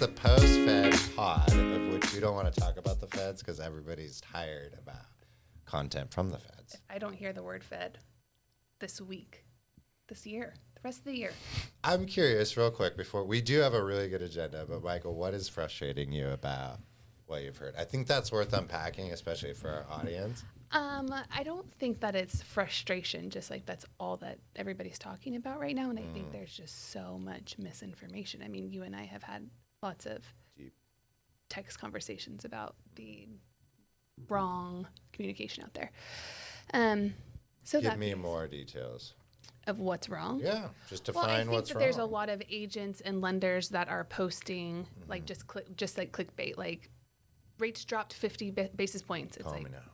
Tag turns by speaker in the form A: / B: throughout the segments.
A: the post-Fed pod, of which we don't want to talk about the feds because everybody's tired about content from the feds.
B: I don't hear the word Fed this week, this year, the rest of the year.
A: I'm curious, real quick, before we do have a really good agenda, but Michael, what is frustrating you about what you've heard? I think that's worth unpacking, especially for our audience.
B: I don't think that it's frustration, just like that's all that everybody's talking about right now. And I think there's just so much misinformation. I mean, you and I have had lots of text conversations about the wrong communication out there. So
A: Give me more details.
B: Of what's wrong?
A: Yeah, just define
B: what's wrong. Well, I think that there's a lot of agents and lenders that are posting like just like clickbait, like rates dropped 50 basis points. It's
A: Call
B: like,
A: me now.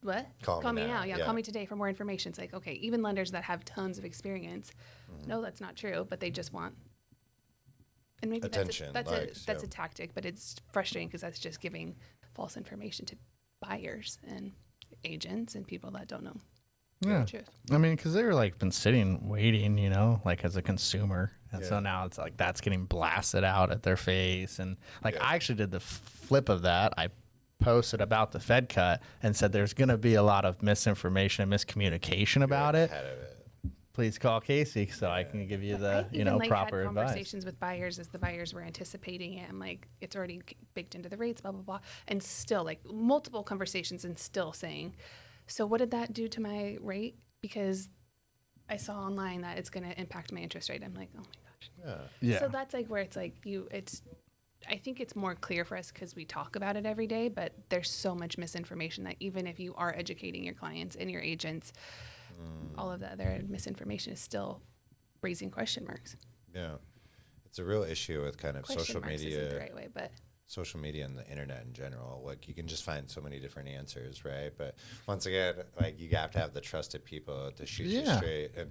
B: What?
A: Call me now.
B: Yeah, call me today for more information. It's like, okay, even lenders that have tons of experience, no, that's not true, but they just want, and maybe
A: attention.
B: That's a tactic, but it's frustrating because that's just giving false information to buyers and agents and people that don't know.
C: Yeah. I mean, because they were like been sitting waiting, you know, like as a consumer. And so now it's like that's getting blasted out at their face. And like I actually did the flip of that. I posted about the Fed cut and said there's going to be a lot of misinformation and miscommunication about it. Please call Casey so I can give you the, proper advice.
B: Conversations with buyers as the buyers were anticipating it and like it's already baked into the rates, blah, blah, blah. And still like multiple conversations and still saying, so what did that do to my rate? Because I saw online that it's going to impact my interest rate. I'm like, oh my gosh.
C: Yeah.
B: So that's like where it's like I think it's more clear for us because we talk about it every day, but there's so much misinformation that even if you are educating your clients and your agents, all of the other misinformation is still raising question marks.
A: Yeah. It's a real issue with kind of social
B: marks
A: media.
B: Isn't the right way, but
A: social media and the internet in general. Like you can just find so many different answers, right? But once again, like you have to have the trusted people to shoot you straight. And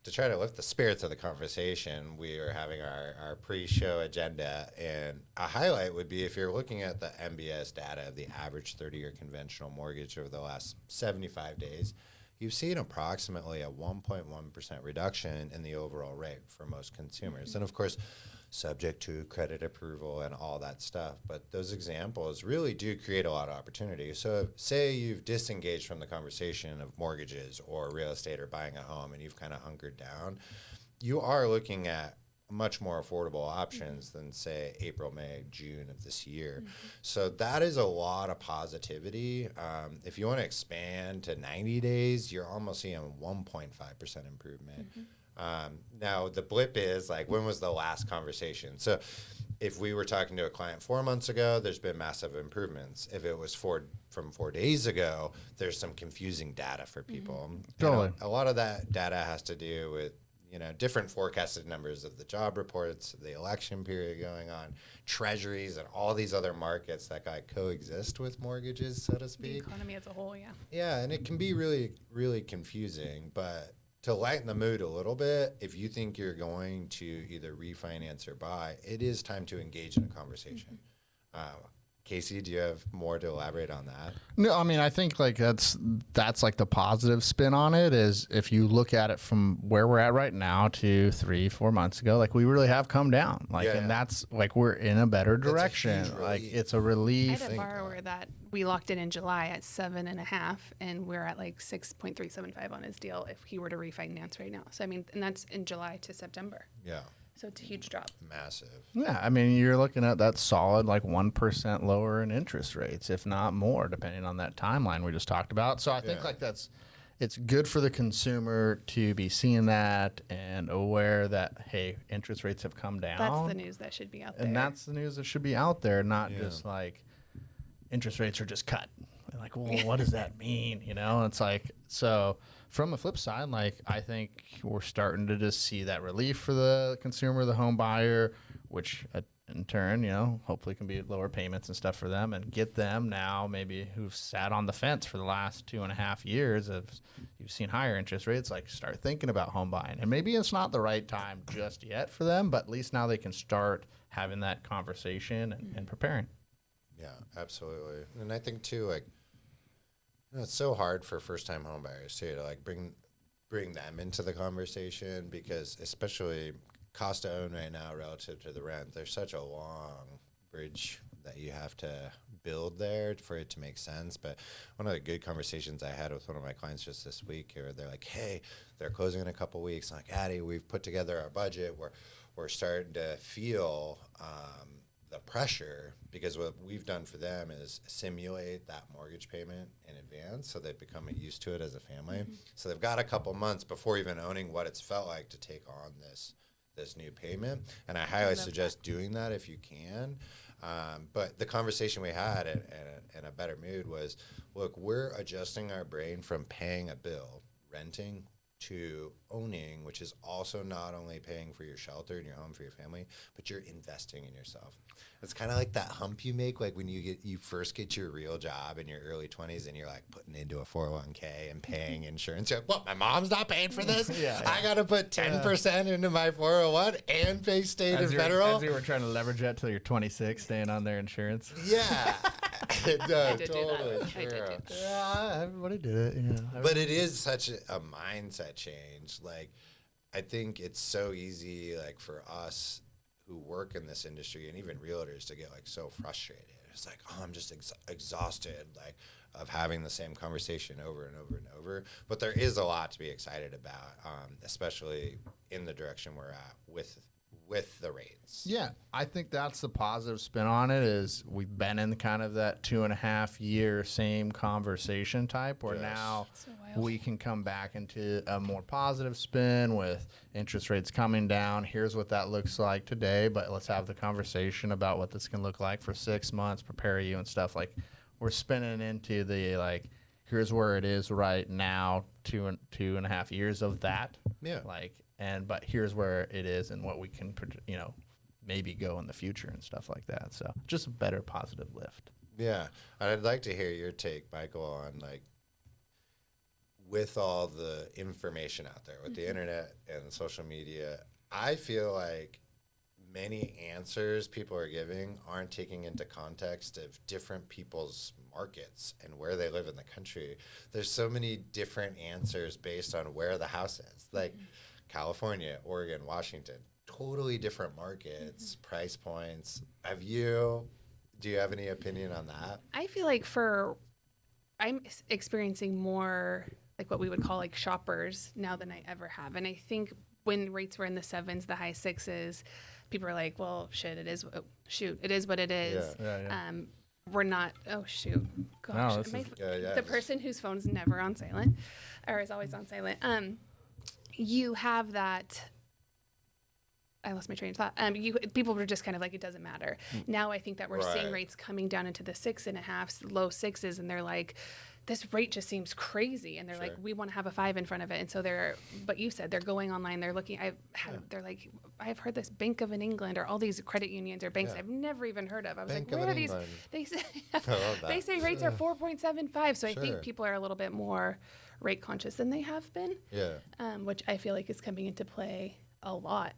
A: to try to lift the spirits of the conversation, we are having our pre-show agenda. And a highlight would be if you're looking at the MBS data of the average 30-year conventional mortgage over the last 75 days, you've seen approximately a 1.1% reduction in the overall rate for most consumers. And of course, subject to credit approval and all that stuff. But those examples really do create a lot of opportunity. So say you've disengaged from the conversation of mortgages or real estate or buying a home and you've kind of hunkered down, you are looking at much more affordable options than say April, May, June of this year. So that is a lot of positivity. If you want to expand to 90 days, you're almost seeing 1.5% improvement. Now the blip is like, when was the last conversation? So if we were talking to a client 4 months ago, there's been massive improvements. If it was from 4 days ago, there's some confusing data for people.
C: Totally.
A: A lot of that data has to do with different forecasted numbers of the job reports, the election period going on, treasuries, and all these other markets that coexist with mortgages, so to speak.
B: The economy as a whole, yeah.
A: Yeah, and it can be really, really confusing. But to lighten the mood a little bit, if you think you're going to either refinance or buy, it is time to engage in a conversation. Casey, do you have more to elaborate on that?
C: No, I mean, I think like that's like the positive spin on it is if you look at it from where we're at right now to 3-4 months ago, like we really have come down. Like, and that's like we're in a better direction. Like it's a relief.
B: I had a borrower that we locked in July at 7.5, and we're at like 6.375 on his deal if he were to refinance right now. So I mean, and that's in July to September.
A: Yeah.
B: So it's a huge drop.
A: Massive.
C: Yeah, I mean, you're looking at that solid like 1% lower in interest rates, if not more, depending on that timeline we just talked about. So I think like it's good for the consumer to be seeing that and aware that, hey, interest rates have come down.
B: That's the news that should be out there.
C: And that's the news that should be out there, not just like interest rates are just cut. Like, well, what does that mean? It's like, so from the flip side, like I think we're starting to just see that relief for the consumer, the home buyer, which in turn, hopefully can be lower payments and stuff for them and get them now maybe who've sat on the fence for the last 2.5 years of you've seen higher interest rates, like start thinking about home buying. And maybe it's not the right time just yet for them, but at least now they can start having that conversation and preparing.
A: Yeah, absolutely. And I think too, like, it's so hard for first-time home buyers too to like bring them into the conversation because especially cost to own right now relative to the rent, there's such a long bridge that you have to build there for it to make sense. But one of the good conversations I had with one of my clients just this week, where they're like, hey, they're closing in a couple weeks. I'm like, Addy, we've put together our budget. We're starting to feel the pressure, because what we've done for them is simulate that mortgage payment in advance, so they've become used to it as a family. Mm-hmm. So they've got a couple months before even owning what it's felt like to take on this new payment. And I highly suggest doing that if you can. But the conversation we had in a better mood was, look, we're adjusting our brain from paying a bill, renting, to owning, which is also not only paying for your shelter and your home for your family, but you're investing in yourself. It's kind of like that hump you make, like when you first get your real job in your early 20s and you're like putting into a 401k and paying insurance. You're like, what, my mom's not paying for this? I got to put 10% into my 401 and pay state and federal?
C: As you were trying to leverage that till you're 26, staying on their insurance.
A: Yeah. No,
B: I did
A: totally
B: do that. I did do that.
C: Yeah, everybody did it. You know.
A: But it is such a mindset change. Like, I think it's so easy, like, for us who work in this industry and even realtors to get, like, so frustrated. It's like, oh, I'm just exhausted, like, of having the same conversation over and over and over. But there is a lot to be excited about, especially in the direction we're at with the rates.
C: Yeah, I think that's the positive spin on it, is we've been in kind of that 2.5 year same conversation type, where now we can come back into a more positive spin with interest rates coming down. Here's what that looks like today, but let's have the conversation about what this can look like for 6 months, prepare you and stuff. Like, we're spinning into the, like, here's where it is right now, 2.5 years of that.
A: Yeah.
C: Like, but here's where it is and what we can, maybe go in the future and stuff like that. So just a better positive lift.
A: Yeah. I'd like to hear your take, Michael, on, like, with all the information out there, with the internet and social media, I feel like many answers people are giving aren't taking into context of different people's markets and where they live in the country. There's so many different answers based on where the house is. Like, California, Oregon, Washington, totally different markets, price points. Do you have any opinion on that?
B: I feel like I'm experiencing more like what we would call like shoppers now than I ever have. And I think when rates were in the 7s, the high 6s, people are like, well, it is what it is.
C: Yeah.
B: We're not, gosh.
C: No,
B: the person whose phone's never on silent or is always on silent. You have that. I lost my train of thought. People were just kind of like, it doesn't matter. Now I think that we're seeing rates coming down into the 6.5s, low 6s, and they're like, this rate just seems crazy. And they're like, we want to have a 5 in front of it. And so but you said they're going online, they're looking, they're like, I've heard this Bank of England or all these credit unions or banks I've never even heard of. I was like, where are these? They say rates are 4.75. So I think people are a little bit more rate conscious than they have been.
A: Yeah.
B: Which I feel like is coming into play a lot.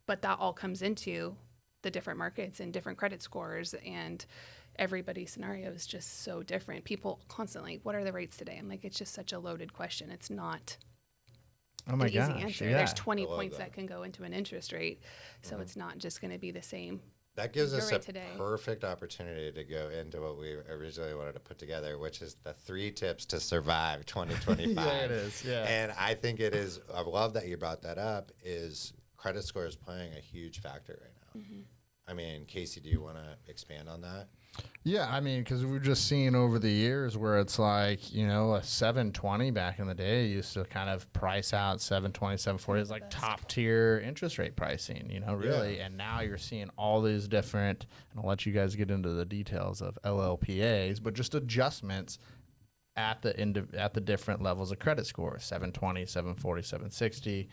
B: But that all comes into the different markets and different credit scores, and everybody's scenario is just so different. People constantly, what are the rates today? I'm like, it's just such a loaded question. It's not an easy answer.
C: Yeah.
B: There's 20 points that can go into an interest rate. So it's not just going to be the same.
A: That gives us a perfect opportunity to go into what we originally wanted to put together, which is the 3 tips to survive 2025.
C: Yeah, it is. Yeah.
A: And I think it is, I love that you brought that up, is credit score is playing a huge factor right now. Mm-hmm. I mean, Casey, do you want to expand on that?
C: Yeah, I mean, because we've just seen over the years where it's like, a 720 back in the day used to kind of price out 720, 740 is like top tier interest rate pricing, really. Yeah. And now you're seeing all these different, and I'll let you guys get into the details of LLPAs, but just adjustments at the different levels of credit score, 720, 740, 760.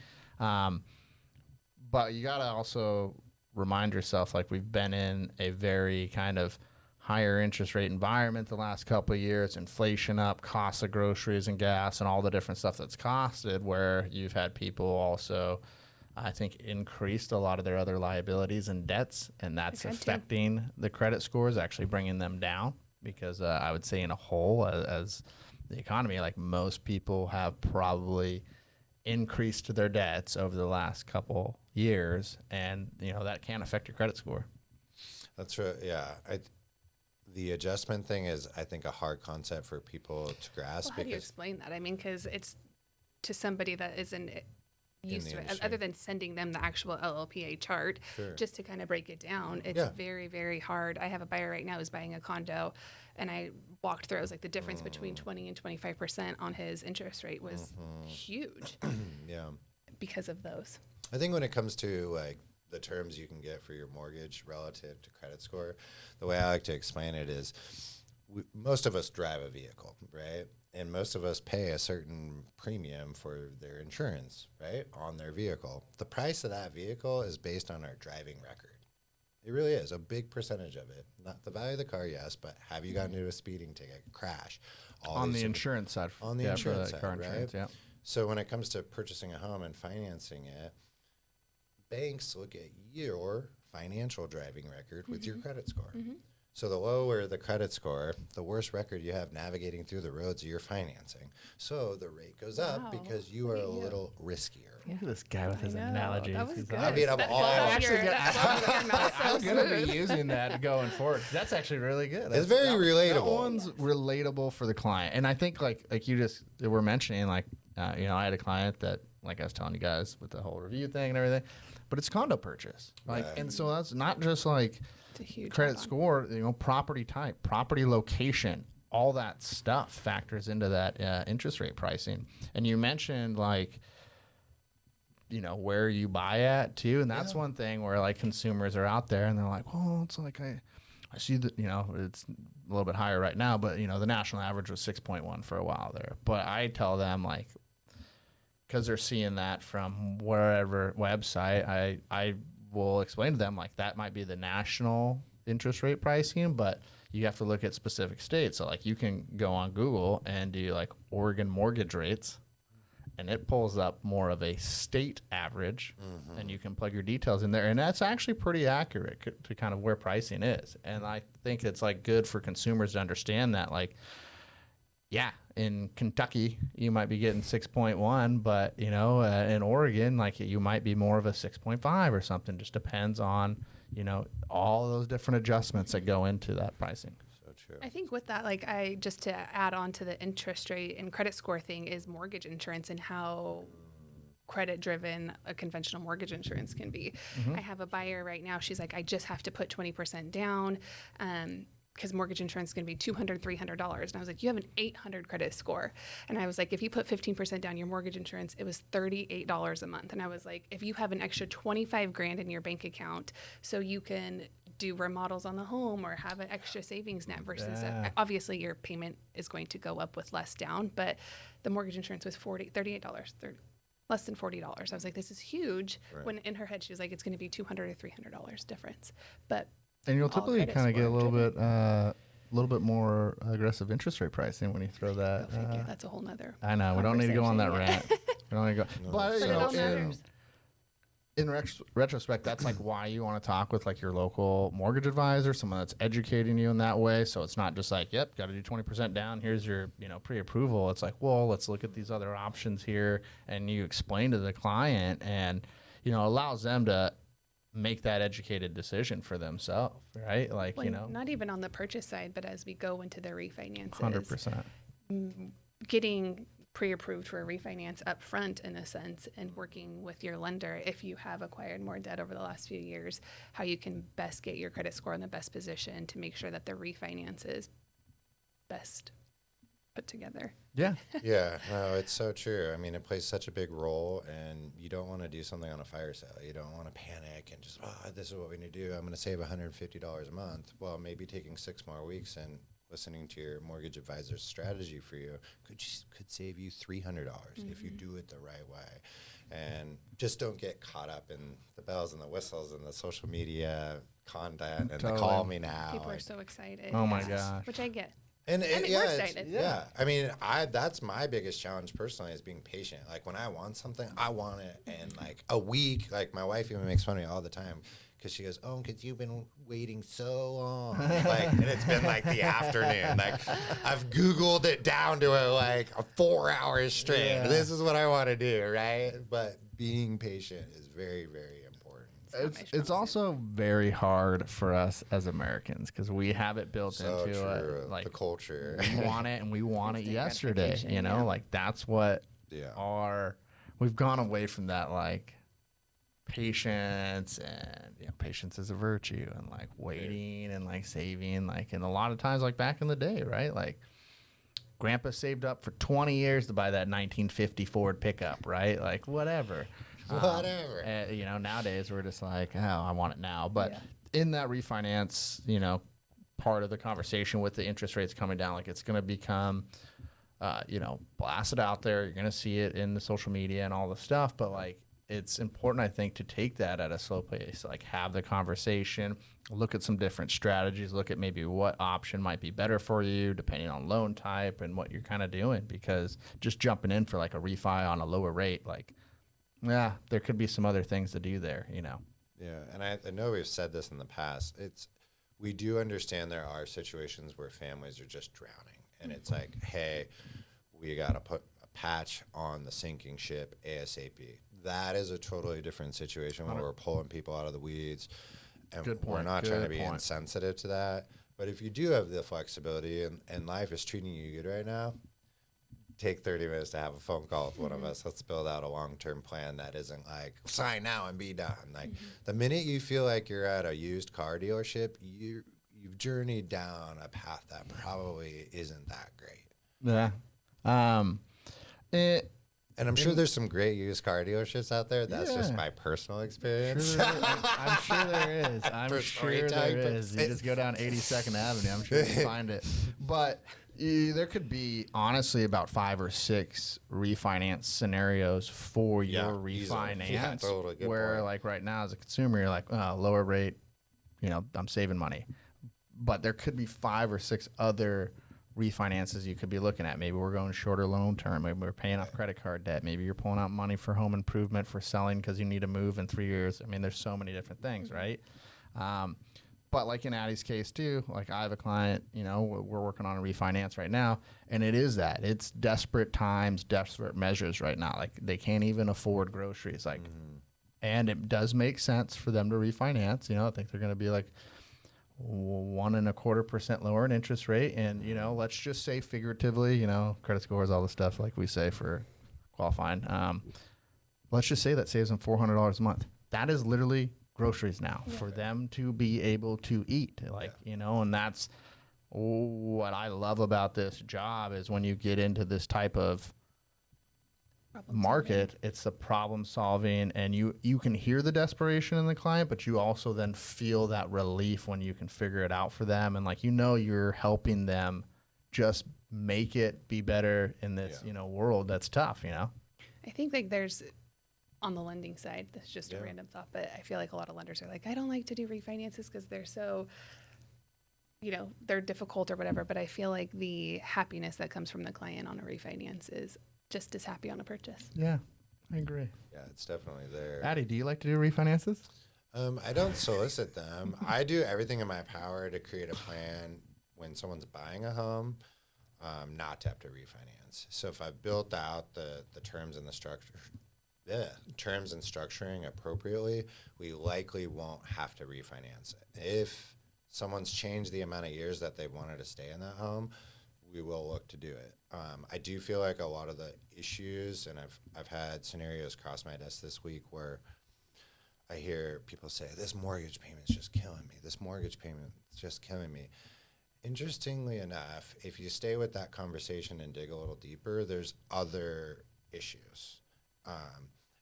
C: But you got to also remind yourself, like, we've been in a very kind of higher interest rate environment the last couple of years, inflation up, costs of groceries and gas and all the different stuff that's costed, where you've had people also, I think, increased a lot of their other liabilities and debts, and that's affecting the credit scores, actually bringing them down, because I would say in a whole, as the economy, like, most people have probably increased their debts over the last couple years, and that can affect your credit score.
A: That's right. Yeah. The adjustment thing is, I think, a hard concept for people to grasp.
B: Well, how do you explain that? I mean, because it's to somebody that isn't used to it,
A: industry.
B: other than sending them the actual LLPA chart,
A: Sure.
B: just to kind of break it down. It's very, very hard. I have a buyer right now who's buying a condo, and I walked through. I was like, the difference between 20 and 25% on his interest rate was huge.
A: Yeah.
B: Because of those.
A: I think when it comes to like the terms you can get for your mortgage relative to credit score, the way I like to explain it is most of us drive a vehicle, right? And most of us pay a certain premium for their insurance, right, on their vehicle. The price of that vehicle is based on our driving record. It really is a big percentage of it. Not the value of the car, yes, but have you gotten into a speeding ticket, crash?
C: On the insurance side.
A: On the insurance side,
C: car
A: right?
C: insurance, yeah.
A: So when it comes to purchasing a home and financing it, banks look at your financial driving record with your credit score. So the lower the credit score, the worse record you have navigating through the roads of your financing. So the rate goes up because you are a little riskier.
C: Look at this guy with his analogies.
B: That was good.
A: I mean, I'm all
C: I'm going to be using that going forward. That's actually really good.
A: It's very relatable.
C: That one's relatable for the client. And I think like you just were mentioning, like, I had a client that, like I was telling you guys with the whole review thing and everything, but it's condo purchase. Like, and so that's not just like
B: It's a huge
C: credit
B: add-on.
C: score, property type, property location, all that stuff factors into that interest rate pricing. And you mentioned like, where you buy at too. And that's one thing where like consumers are out there and they're like, well, it's like I see that, it's a little bit higher right now, but the national average was 6.1 for a while there. But I tell them like, because they're seeing that from wherever website, I will explain to them like that might be the national interest rate pricing, but you have to look at specific states. So like you can go on Google and do like Oregon mortgage rates, and it pulls up more of a state average, and you can plug your details in there, and that's actually pretty accurate to kind of where pricing is. And I think it's like good for consumers to understand that, like, yeah, in Kentucky you might be getting 6.1, but in Oregon, like, you might be more of a 6.5 or something. Just depends on all those different adjustments that go into that pricing.
A: True.
B: I think with that, like, just to add on to the interest rate and credit score thing is mortgage insurance and how credit driven a conventional mortgage insurance can be. I have a buyer right now. She's like, I just have to put 20% down. Because mortgage insurance is going to be $200, $300. And I was like, you have an 800 credit score. And I was like, if you put 15% down your mortgage insurance, it was $38 a month. And I was like, if you have an extra 25 grand in your bank account, so you can do remodels on the home or have an extra savings net versus obviously your payment is going to go up with less down, but the mortgage insurance was $38, less than $40. I was like, this is huge. Right. When in her head, she was like, it's going to be $200 or $300 difference. But
C: and you'll typically kind of get a little bit more aggressive interest rate pricing when you throw that.
B: That's a whole nother.
C: I know we don't need to go on that rant. We don't need to go.
A: No,
C: but
B: it all matters.
C: In retrospect, that's like why you want to talk with like your local mortgage advisor, someone that's educating you in that way. So it's not just like, yep, got to do 20% down. Here's your pre-approval. It's like, well, let's look at these other options here, and you explain to the client, and allows them to make that educated decision for themselves, right? Like,
B: not even on the purchase side, but as we go into the refinances,
C: 100%.
B: Getting pre-approved for a refinance up front, in a sense, and working with your lender if you have acquired more debt over the last few years, how you can best get your credit score in the best position to make sure that the refinance is best put together.
C: Yeah.
A: Yeah, no, it's so true. I mean, it plays such a big role, and you don't want to do something on a fire sale. You don't want to panic and just, this is what we need to do. I'm going to save $150 a month. Well, maybe taking 6 more weeks and listening to your mortgage advisor's strategy for you could save you $300 if you do it the right way. And just don't get caught up in the bells and the whistles and the social media content and the call me now.
B: People are so excited.
C: Oh my gosh.
B: Which I get.
A: And
B: we're excited.
A: Yeah. I mean, that's my biggest challenge personally, is being patient. Like, when I want something, I want it in like a week. Like, my wife even makes fun of me all the time because she goes, oh, because you've been waiting so long. Like, and it's been like the afternoon. Like, I've Googled it down to like 4 hours straight.
C: Yeah.
A: This is what I want to do, right? But being patient is very, very important.
C: It's also very hard for us as Americans because we have it built
A: So
C: into
A: true.
C: it. Like
A: the culture.
C: we want it and we want it
B: Instant
C: yesterday.
B: gratification,
C: You know,
B: yeah.
C: like that's what
A: Yeah.
C: we've gone away from that like patience and patience is a virtue and like waiting and like saving like and a lot of times like back in the day, right? Like grandpa saved up for 20 years to buy that 1950 Ford pickup, right? Like whatever.
A: Whatever.
C: And, nowadays we're just like, oh, I want it now. But
B: Yeah.
C: in that refinance, part of the conversation with the interest rates coming down, like it's going to become, blasted out there. You're going to see it in the social media and all the stuff. But like, it's important, I think, to take that at a slow pace, like have the conversation, look at some different strategies, look at maybe what option might be better for you depending on loan type and what you're kind of doing. Because just jumping in for like a refi on a lower rate, like, yeah, there could be some other things to do there,
A: Yeah, and I know we've said this in the past. We do understand there are situations where families are just drowning, and it's like, hey, we got to put a patch on the sinking ship ASAP. That is a totally different situation where we're pulling people out of the weeds, and we're not trying to be insensitive to that. But if you do have the flexibility and life is treating you good right now, take 30 minutes to have a phone call with one of us. Let's build out a long-term plan that isn't like sign now and be done. Like the minute you feel like you're at a used car dealership, you've journeyed down a path that probably isn't that great.
C: Yeah.
A: And I'm sure there's some great used car dealerships out there. That's just my personal experience.
C: I'm sure there is. I'm sure there is. You just go down 82nd Avenue. I'm sure you can find it. But there could be honestly about 5 or 6 refinance scenarios for your refinance.
A: Yeah, totally. Good
C: where
A: point.
C: like right now as a consumer, you're like, oh, lower rate, I'm saving money. But there could be 5 or 6 other refinances you could be looking at. Maybe we're going shorter loan term. Maybe we're paying off credit card debt. Maybe you're pulling out money for home improvement for selling because you need to move in 3 years. I mean, there's so many different things, right? But like in Addy's case too, like I have a client, we're working on a refinance right now, and it is that. It's desperate times, desperate measures right now. Like they can't even afford groceries. Like, and it does make sense for them to refinance. I think they're going to be like 1.25% lower in interest rate. And, let's just say figuratively, credit scores, all the stuff like we say for qualifying. Let's just say that saves them $400 a month. That is literally groceries now for them to be able to eat, and that's what I love about this job is when you get into this type of market, it's the problem solving, and you can hear the desperation in the client, but you also then feel that relief when you can figure it out for them, and you're helping them just make it be better in this world that's tough.
B: I think like there's on the lending side, that's just a random thought, but I feel like a lot of lenders are like, I don't like to do refinances because they're so, they're difficult or whatever. But I feel like the happiness that comes from the client on a refinance is just as happy on a purchase.
C: Yeah, I agree.
A: Yeah, it's definitely there.
C: Addy, do you like to do refinances?
A: I don't solicit them. I do everything in my power to create a plan when someone's buying a home, not to have to refinance. So if I've built out the terms and the structure, terms and structuring appropriately, we likely won't have to refinance it. If someone's changed the amount of years that they wanted to stay in that home, we will look to do it. I do feel like a lot of the issues, and I've had scenarios cross my desk this week where I hear people say, this mortgage payment's just killing me. This mortgage payment's just killing me. Interestingly enough, if you stay with that conversation and dig a little deeper, there's other issues.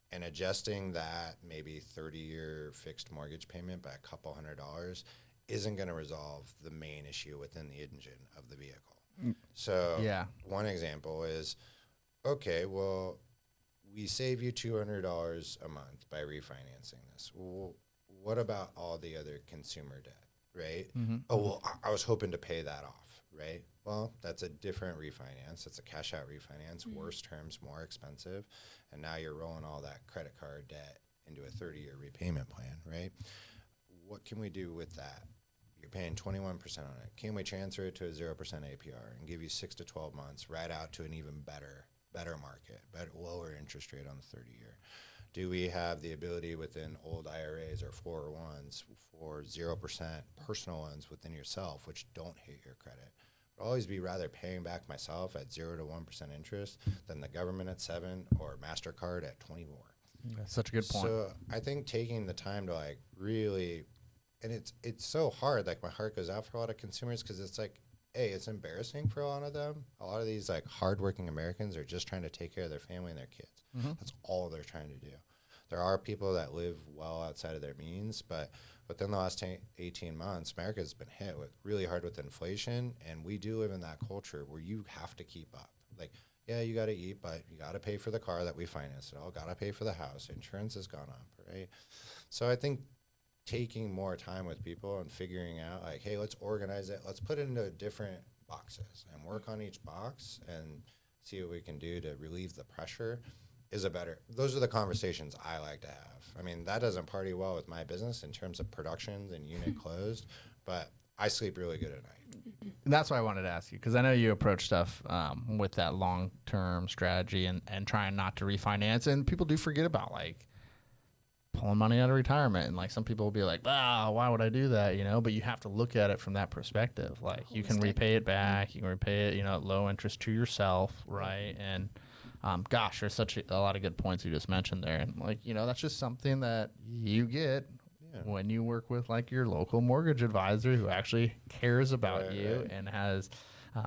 A: And adjusting that maybe 30-year fixed mortgage payment by a couple $100 isn't going to resolve the main issue within the engine of the vehicle. So one example is, okay, well, we save you $200 a month by refinancing this. Well, what about all the other consumer debt, right? Mm-hmm. Oh, well, I was hoping to pay that off, right? Well, that's a different refinance. It's a cash out refinance, worse terms, more expensive. And now you're rolling all that credit card debt into a 30-year repayment plan, right? what can we do with that? You're paying 21% on it. Can we transfer it to a 0% APR and give you 6 to 12 months right out to an even better market, lower interest rate on the 30-year? Do we have the ability within old IRAs or 401s for 0% personal loans within yourself, which don't hit your credit? I'd always be rather paying back myself at 0 to 1% interest than the government at 7 or MasterCard at 24.
C: That's such a good point.
A: So I think taking the time to like really, and it's so hard. Like my heart goes out for a lot of consumers because it's like, hey, it's embarrassing for a lot of them. A lot of these like hardworking Americans are just trying to take care of their family and their kids. That's all they're trying to do. There are people that live well outside of their means, but within the last 18 months, America's been hit with really hard with inflation, and we do live in that culture where you have to keep up. Like, yeah, you got to eat, but you got to pay for the car that we financed it all, got to pay for the house. Insurance has gone up, right? So I think taking more time with people and figuring out, like, hey, let's organize it. Let's put it into different boxes and work on each box and see what we can do to relieve the pressure those are the conversations I like to have. I mean, that doesn't party well with my business in terms of productions and unit closed, but I sleep really good at night.
C: And that's why I wanted to ask you, because I know you approach stuff with that long-term strategy and trying not to refinance, and people do forget about like pulling money out of retirement, and like some people will be like, why would I do that, but you have to look at it from that perspective. Like you can repay it back, you can repay it at low interest to yourself, right? And gosh, there's such a lot of good points you just mentioned there, and like that's just something that you get when you work with like your local mortgage advisor who actually cares about you and has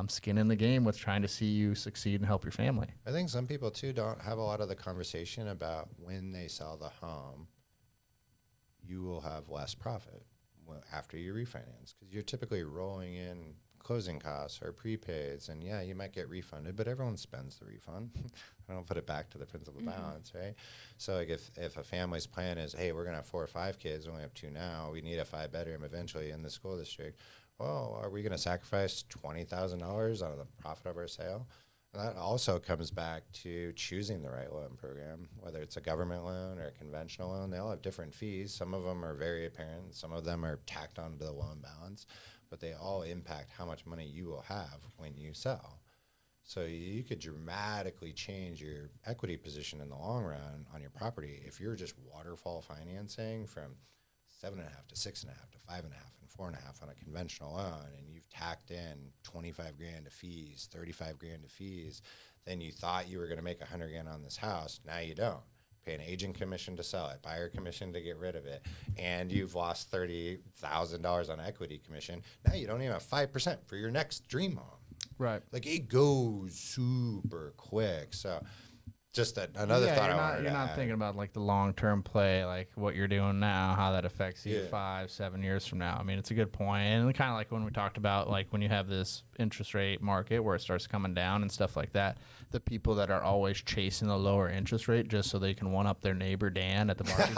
C: skin in the game with trying to see you succeed and help your family.
A: I think some people too don't have a lot of the conversation about when they sell the home, you will have less profit after you refinance, because you're typically rolling in closing costs or prepaids, and yeah, you might get refunded, but everyone spends the refund. I don't put it back to the principal balance, right? So like if a family's plan is, hey, we're gonna have 4 or 5 kids, we only have 2 now, we need a 5-bedroom eventually in the school district. Well, are we gonna sacrifice $20,000 out of the profit of our sale? And that also comes back to choosing the right loan program, whether it's a government loan or a conventional loan. They all have different fees. Some of them are very apparent. Some of them are tacked onto the loan balance, but they all impact how much money you will have when you sell. So you could dramatically change your equity position in the long run on your property if you're just waterfall financing from 7.5 to 6.5 to 5.5 and 4.5 on a conventional loan, and you've tacked in $25,000 to fees, $35,000 to fees. Then you thought you were going to make $100,000 on this house. Now you don't. Pay an agent commission to sell it, buyer commission to get rid of it, and you've lost $30,000 on equity commission. Now you don't even have 5% for your next dream home.
C: Right.
A: Like it goes super quick. So just another thought.
C: You're not thinking about like the long-term play, like what you're doing now, how that affects you 5-7 years from now. I mean, it's a good point. And kind of like when we talked about like when you have this interest rate market where it starts coming down and stuff like that, the people that are always chasing the lower interest rate just so they can one up their neighbor Dan at the barbecue,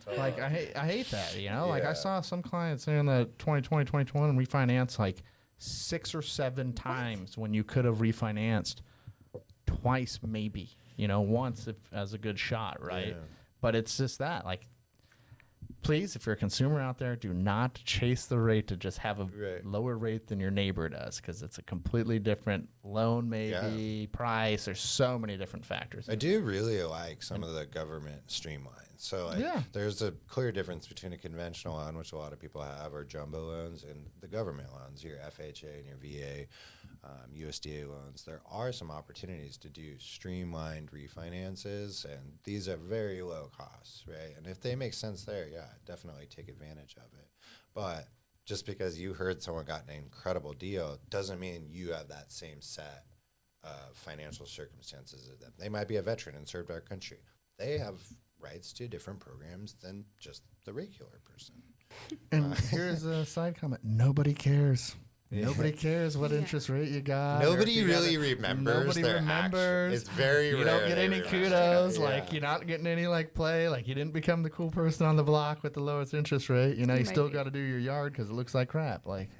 C: Totally. Like I hate that, Like I saw some clients in the 2020, 2021 refinance like 6 or 7 times when you could have refinanced twice, maybe, once if as a good shot, right? Yeah. But it's just that, like, please, if you're a consumer out there, do not chase the rate to just have a lower rate than your neighbor does, because it's a completely different loan, maybe price. There's so many different factors.
A: I do really like some of the government streamlines. So there's a clear difference between a conventional loan, which a lot of people have, or jumbo loans, and the government loans, your FHA and your VA, USDA loans. There are some opportunities to do streamlined refinances, and these are very low costs, right? And if they make sense there, definitely take advantage of it. But just because you heard someone got an incredible deal doesn't mean you have that same set of financial circumstances as them. They might be a veteran and served our country. They have rights to different programs than just the regular person.
C: And here's a side comment. Nobody cares. Nobody cares what interest rate you got.
A: Nobody really remembers.
C: Nobody remembers.
A: It's very rare.
C: You don't get any kudos. Like you're not getting any like play. Like you didn't become the cool person on the block with the lowest interest rate. You still got to do your yard because it looks like crap. Like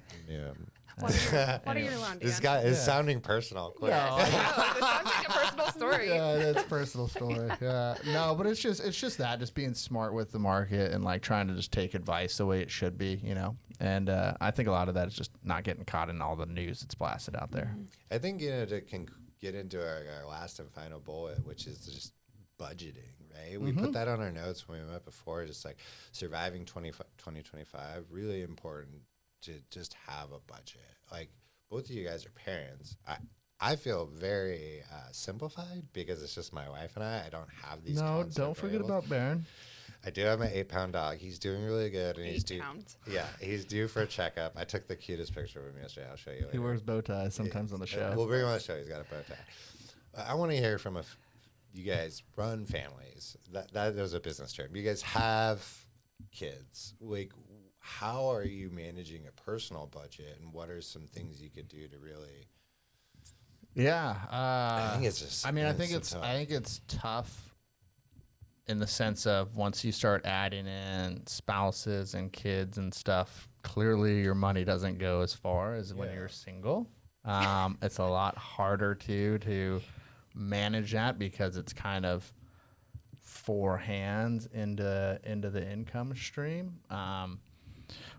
B: What are your lawn?
A: This guy is sounding personal.
B: Yeah, it sounds like a personal story.
C: Yeah, that's personal story. Yeah. No, but it's just that, just being smart with the market and like trying to just take advice the way it should be, you know. And I think a lot of that is just not getting caught in all the news that's blasted out there.
A: I think, you know, to get into our last and final bullet, which is just budgeting, right? We put that on our notes when we met before, just like surviving 2025, really important to just have a budget. Like, both of you guys are parents. I feel very simplified because it's just my wife and I don't have these.
C: No, don't forget about Baron.
A: I do have my 8-pound dog. He's doing really good, and he's due.
B: 8 pounds.
A: Yeah, he's due for a checkup. I took the cutest picture of him yesterday. I'll show you later.
C: He wears bow ties sometimes on the show.
A: We'll bring him on the show. He's got a bow tie. I want to hear from you guys run families. That is a business term. You guys have kids. Like, how are you managing a personal budget, and what are some things you could do to really?
C: Yeah,
A: I think it's just.
C: I mean, I think it's tough in the sense of once you start adding in spouses and kids and stuff. Clearly, your money doesn't go as far as when you're single. It's a lot harder to manage that because it's kind of four hands into the income stream.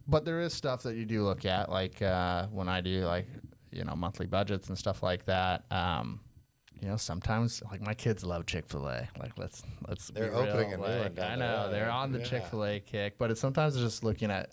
C: But there is stuff that you do look at, like when I do like, you know, monthly budgets and stuff like that. You know, sometimes like my kids love Chick-fil-A. Like let's
A: They're
C: be real.
A: opening a new
C: Like,
A: one down
C: I
A: the
C: know
A: road.
C: they're on the
A: Yeah.
C: Chick-fil-A kick, but sometimes it's just looking at.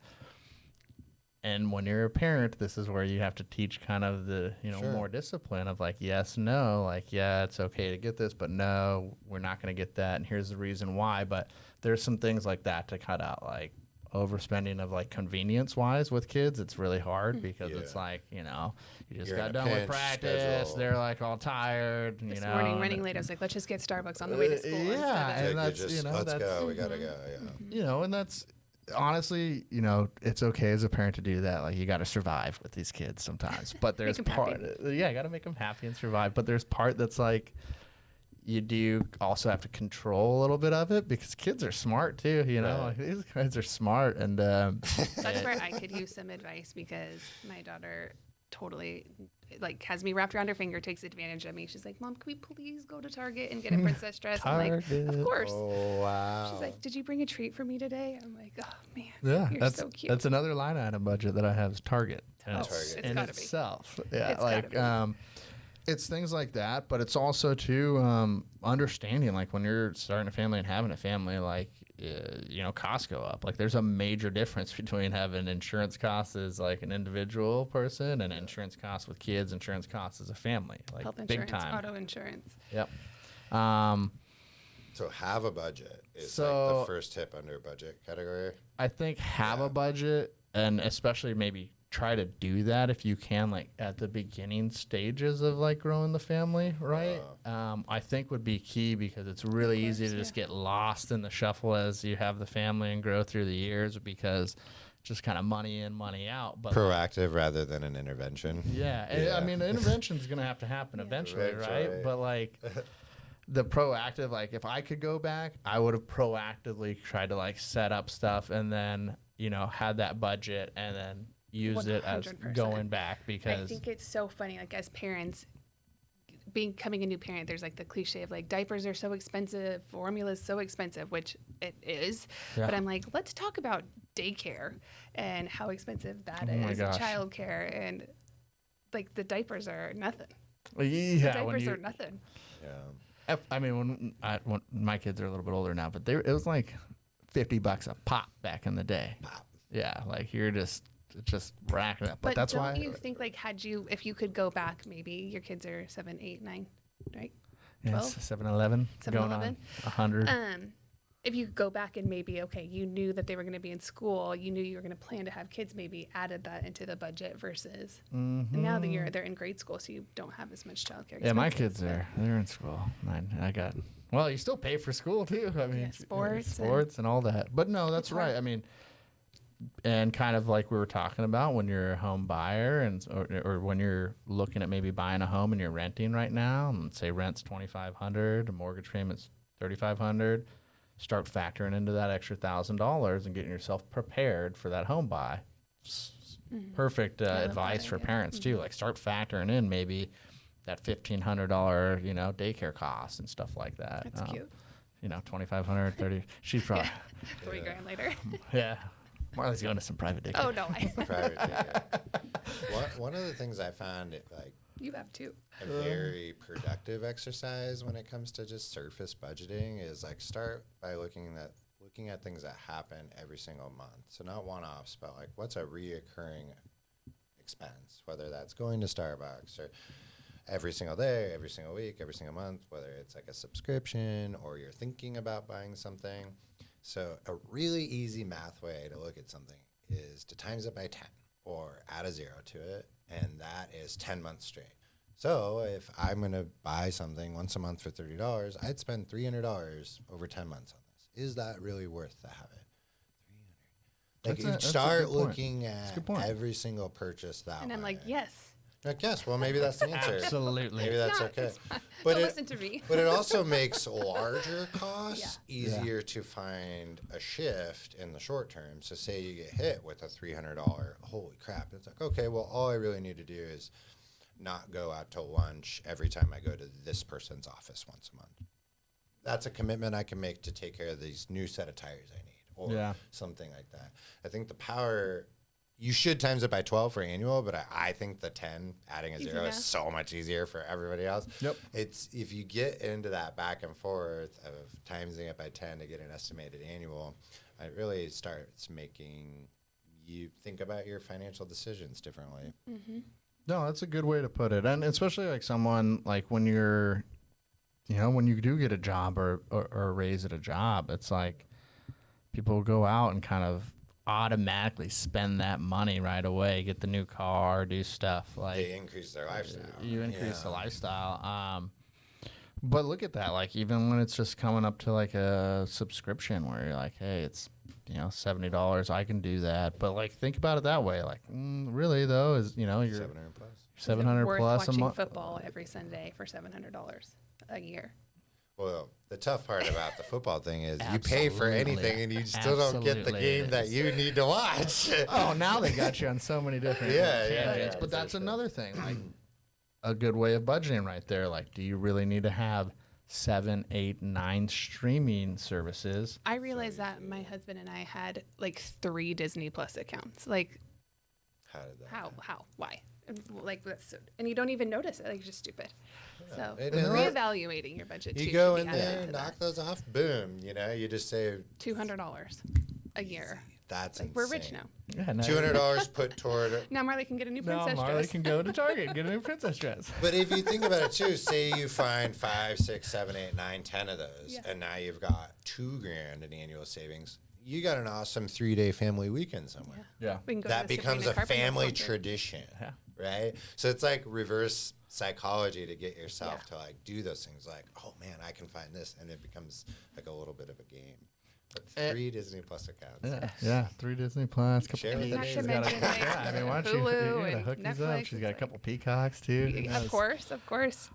C: And when you're a parent, this is where you have to teach kind of the, you know,
A: Sure.
C: more discipline of like, yes, no, like, yeah, it's okay to get this, but no, we're not going to get that. And here's the reason why. But there's some things like that to cut out, like overspending of like convenience wise with kids. It's really hard because it's like, you know, you just
A: You're
C: got
A: in a
C: done with
A: pinch
C: practice.
A: schedule.
C: They're like all tired, you
B: This
C: know.
B: morning,
C: and
B: running late, I was like, let's just get Starbucks on the way to school.
C: Yeah,
B: instead of
C: and
A: Like,
C: that's,
A: just,
C: you know,
A: let's
C: that's,
A: go. We gotta go. Yeah.
C: you know, and that's honestly, you know, it's okay as a parent to do that. Like, you got to survive with these kids sometimes. But there's
B: 'em
C: part,
B: happy.
C: yeah, got to make them happy and survive. But there's part that's like, you do also have to control a little bit of it because kids are smart too. You know,
A: Right.
C: like, these guys are smart, and
B: That's where I could use some advice because my daughter totally like has me wrapped around her finger, takes advantage of me. She's like, "Mom, can we please go to Target and get a princess dress?" I'm like,
C: Target.
B: "Of course."
A: Oh wow.
B: She's like, "Did you bring a treat for me today?" I'm like, "Oh man,
C: yeah,
B: you're
C: that's
B: so cute."
C: that's another line item budget that I have is Target. And
B: Target.
C: it's
B: It's
C: in
B: gotta be.
C: itself. Yeah,
B: It's
C: like
B: gotta be.
C: it's things like that, but it's also too understanding. Like when you're starting a family and having a family, like you know, costs go up. Like there's a major difference between having insurance costs as like an individual person and insurance costs with kids, insurance costs as a family, like
B: Health
C: big
B: insurance,
C: time.
B: auto insurance.
C: Yep.
A: So have a budget is like
C: So-
A: the first tip under budget category.
C: I think have a budget, and especially maybe try to do that if you can, like at the beginning stages of like growing the family, right? I think would be key because it's really easy to just get lost in the shuffle as you have the family and grow through the years because just kind of money in, money out. But
A: Proactive rather than an intervention.
C: yeah, and, I mean, the intervention's going to have to happen eventually,
A: Right,
C: right?
A: right.
C: But like the proactive, like if I could go back, I would have proactively tried to like set up stuff and then, you know, had that budget and then used it as
B: 100%.
C: going back
B: I
C: because
B: think it's so funny, like as parents, becoming a new parent, there's like the cliche of like diapers are so expensive, formula is so expensive, which it is.
C: Yeah.
B: But I'm like, let's talk about daycare and how expensive that
C: Oh my
B: is,
C: gosh.
B: childcare, and like the diapers are nothing. The
C: yeah, when
B: diapers
C: you,
B: are nothing.
A: Yeah.
C: I mean, when my kids are a little bit older now, but it was like $50 a pop back in the day.
A: Pop.
C: Yeah, like you're just racking up. But that's
B: don't
C: why.
B: you think like if you could go back, maybe your kids are 7, 8, 9, right?
C: Yes,
B: 12?
C: 7-Eleven going
B: 7-Eleven?
C: on 100.
B: If you could go back and maybe, okay, you knew that they were going to be in school, you knew you were going to plan to have kids, maybe added that into the budget versus and now that they're in grade school, so you don't have as much childcare.
C: Yeah, my
B: expenses,
C: kids they're in school. Well, you still pay for school too. I mean,
B: sports
C: and all that. But no, that's right. I mean, and kind of like we were talking about when you're a home buyer or when you're looking at maybe buying a home and you're renting right now, and say rent's $2,500, a mortgage payment's $3,500. Start factoring into that extra $1,000 and getting yourself prepared for that home buy. Perfect
B: love that
C: advice for
B: idea.
C: parents too. Like start factoring in maybe that $1,500, daycare cost and stuff like that.
B: That's cute.
C: 2,500, 30. She's probably
B: $3,000 later.
C: yeah. Marley's going to some private daycare.
B: Oh no,
A: Private daycare. One of the things I found
B: you have too.
A: a very productive exercise when it comes to just surface budgeting is start by looking at things that happen every single month. So not one-offs, but what's a reoccurring expense, whether that's going to Starbucks or every single day, every single week, every single month, whether it's a subscription or you're thinking about buying something. So a really easy math way to look at something is to times it by 10 or add a 0 to it, and that is 10 months straight. So if I'm going to buy something once a month for $30, I'd spend $300 over 10 months on this. Is that really worth the habit? 300. You start looking at every single purchase that
B: and I'm
A: way.
B: Yes.
A: Yes, well, maybe that's the answer.
C: Absolutely.
A: Maybe that's okay.
B: But listen to me.
A: But it also makes larger costs easier to find a shift in the short term. So say you get hit with a $300, holy crap. It's okay, well, all I really need to do is not go out to lunch every time I go to this person's office once a month. That's a commitment I can make to take care of these new set of tires I need or something like that. I think the power... You should times it by 12 for annual, but I think the 10, adding a 0 is so much easier for everybody else.
C: Yep.
A: It's if you get into that back and forth of timesing it by 10 to get an estimated annual, it really starts making you think about your financial decisions differently.
B: Mm-hmm.
C: No, that's a good way to put it. And especially someone when you're, when you do get a job or a raise at a job, it's people go out and kind of automatically spend that money right away, get the new car, do stuff
A: they increase their lifestyle.
C: You increase the lifestyle. But look at that, even when it's just coming up to a subscription where you're hey, it's $70, I can do that. But think about it that way, really though is you're
A: 700 plus.
C: 700
B: worth
C: plus a
B: watching
C: month.
B: football every Sunday for $700 a year.
A: Well, the tough part about the football thing is you pay for anything and you still don't get the game that you need to watch.
C: Oh, now they got you on so many different tangents. But that's another thing, a good way of budgeting right there. Do you really need to have 7, 8, 9 streaming services?
B: I realized that my husband and I had 3 Disney Plus accounts.
A: How did that happen?
B: How? Why? That's, and you don't even notice it. It's just stupid. So
A: And
B: reevaluating your budget.
A: You
B: too
A: go
B: should be
A: in
B: added
A: there,
B: to
A: knock
B: that.
A: those off, boom. You just save
B: $200 a year.
A: That's insane.
B: We're rich now.
C: Yeah,
A: $200 put toward it.
B: Now Marley can get a new
C: now
B: princess
C: Marley
B: dress.
C: can go to Target and get a new princess dress.
A: But if you think about it too, say you find 5, 6, 7, 8, 9, 10 of those, and now you've got $2,000 in annual savings. You got an awesome 3-day family weekend somewhere.
C: Yeah.
B: We can go
A: That
B: to the
A: becomes
B: Sabrina
A: a
B: Carpenter
A: family
B: concert.
A: tradition,
C: Yeah.
A: right? So it's reverse psychology to get yourself to do those things. Oh man, I can find this, and it becomes a little bit of a game. But 3 Disney Plus accounts.
C: Yeah, 3 Disney Plus. Couple
A: Share with the
B: Not to
C: She's
A: neighbors.
C: got
B: mention
C: yeah, I mean, why don't you
B: Hulu
C: gotta
B: and
C: hook these up?
B: Netflix.
C: She's got a
B: It's
C: couple peacocks too. Who knows?
B: Of course.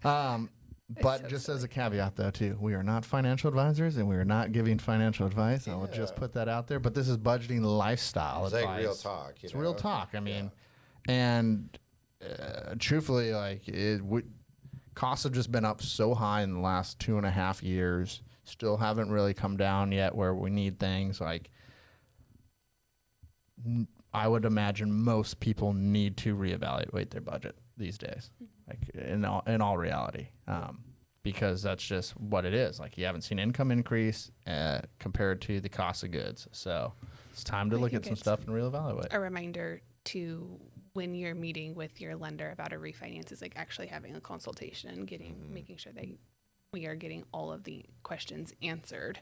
C: But
B: so
C: just as
B: silly.
C: a caveat, though, too, we are not financial advisors and we are not giving financial advice. I will just put that out there. But this is budgeting lifestyle
A: It's
C: advice.
A: real talk.
C: It's real talk. I mean, and truthfully, costs have just been up so high in the last 2.5 years. Still haven't really come down yet where we need things I would imagine most people need to reevaluate their budget these days, in all reality, because that's just what it is. You haven't seen income increase compared to the cost of goods, so it's time to look at some stuff and reevaluate.
B: A reminder to when you're meeting with your lender about a refinance is actually having a consultation and making sure that we are getting all of the questions answered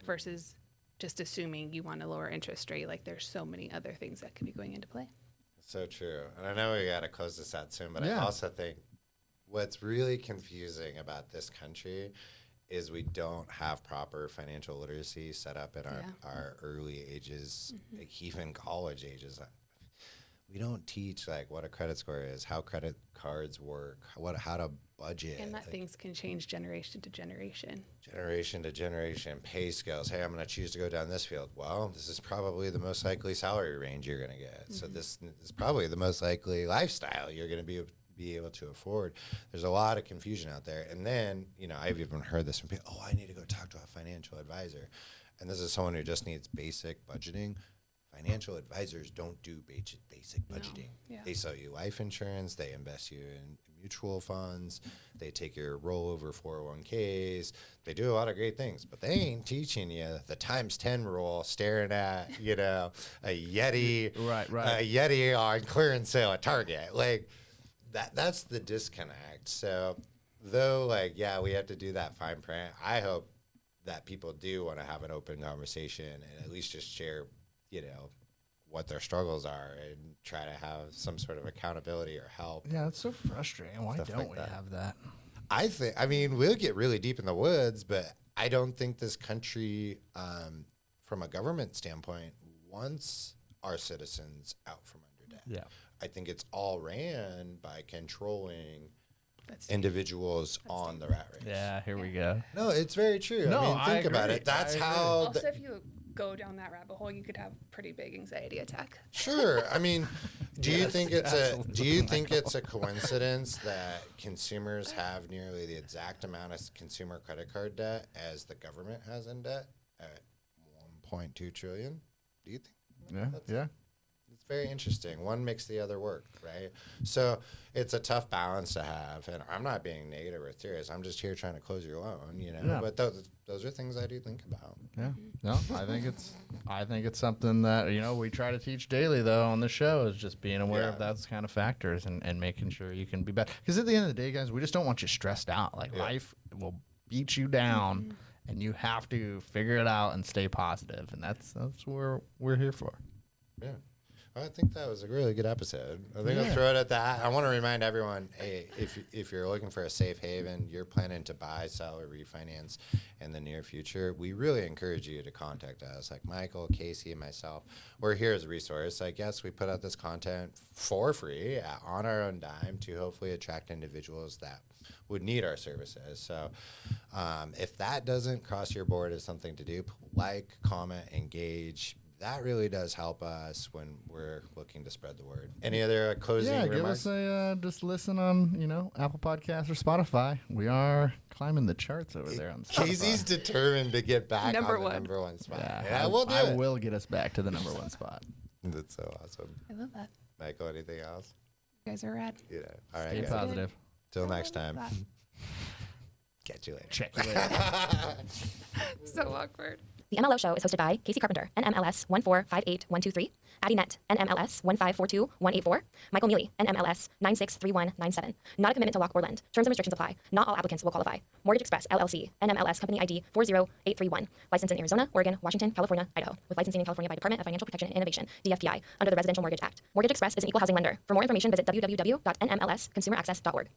B: versus just assuming you want a lower interest rate. There's so many other things that could be going into play.
A: So true. And I know we got to close this out soon, but I
C: Yeah.
A: also think what's really confusing about this country is we don't have proper financial literacy set up in our early ages, even college ages. We don't teach what a credit score is, how credit cards work, how to budget.
B: And that things can change generation to generation.
A: Generation to generation, pay scales. Hey, I'm going to choose to go down this field. Well, this is probably the most likely salary range you're going to get. So this is probably the most likely lifestyle you're going to be be able to afford. There's a lot of confusion out there. And then, you know, I've even heard this from people, oh, I need to go talk to a financial advisor. And this is someone who just needs basic budgeting. Financial advisors don't do basic budgeting.
B: No. Yeah.
A: They sell you life insurance. They invest you in mutual funds. They take your rollover 401ks. They do a lot of great things, but they ain't teaching you the times 10 rule, staring at, you know, a Yeti, a Yeti on clearance sale at Target. Like that's the disconnect. So though, like, yeah, we have to do that fine print. I hope that people do want to have an open conversation and at least just share, you know, what their struggles are and try to have some sort of accountability or help.
C: Yeah, it's so frustrating. Why don't we have that?
A: I mean, we'll get really deep in the woods, but I don't think this country, from a government standpoint, wants our citizens out from under debt.
C: Yeah.
A: I think it's all ran by controlling individuals on the rat race.
C: Yeah, here we go.
A: No, it's very true.
C: No,
A: I mean, think about it. That's how.
B: Also, if you go down that rabbit hole, you could have a pretty big anxiety attack.
A: Sure. I mean, do you think it's a coincidence that consumers have nearly the exact amount of consumer credit card debt as the government has in debt at 1.2 trillion? Do you think?
C: Yeah.
A: It's very interesting. One makes the other work, right? So it's a tough balance to have. And I'm not being negative or serious. I'm just here trying to close your loan, you know. Yeah. But those are things I do think about.
C: Yeah. No, I think it's something that, you know, we try to teach daily though on the show, is just being aware of those kind of factors and making sure you can be better. Because at the end of the day, guys, we just don't want you stressed out. Like life will beat you down and you have to figure it out and stay positive. And that's what we're here for.
A: Yeah. I think that was a really good episode. I think I'll throw it at that. I want to remind everyone, hey, if you're looking for a safe haven, you're planning to buy, sell, or refinance in the near future, we really encourage you to contact us. Like Michael, Casey, and myself, we're here as a resource. I guess we put out this content for free on our own dime to hopefully attract individuals that would need our services. So if that doesn't cross your board as something to do, like, comment, engage. That really does help us when we're looking to spread the word. Any other closing remarks?
C: Give us a just listen on, you know, Apple Podcasts or Spotify. We are climbing the charts over there on Spotify.
A: Casey's determined to get back on the number one spot. Yeah, I
C: will get us back to the number one spot.
A: That's so awesome.
B: I love that.
A: Michael, anything else?
B: You guys are rad.
A: Yeah. All right.
C: Stay positive.
A: Till next time. Catch you later.
C: Check you later.
B: So awkward.
D: The MLO Show is hosted by Casey Carpenter, NMLS 1458123, Addy Nett, NMLS 1542184, Mikal Mele, NMLS 963197. Not a commitment to lock or lend. Terms and restrictions apply. Not all applicants will qualify. Mortgage Express, LLC, NMLS Company ID 40831. Licensed in Arizona, Oregon, Washington, California, Idaho. With licensing in California by Department of Financial Protection and Innovation, DFPI, under the Residential Mortgage Act. Mortgage Express is an equal housing lender. For more information, visit www.nmlsconsumeraccess.org.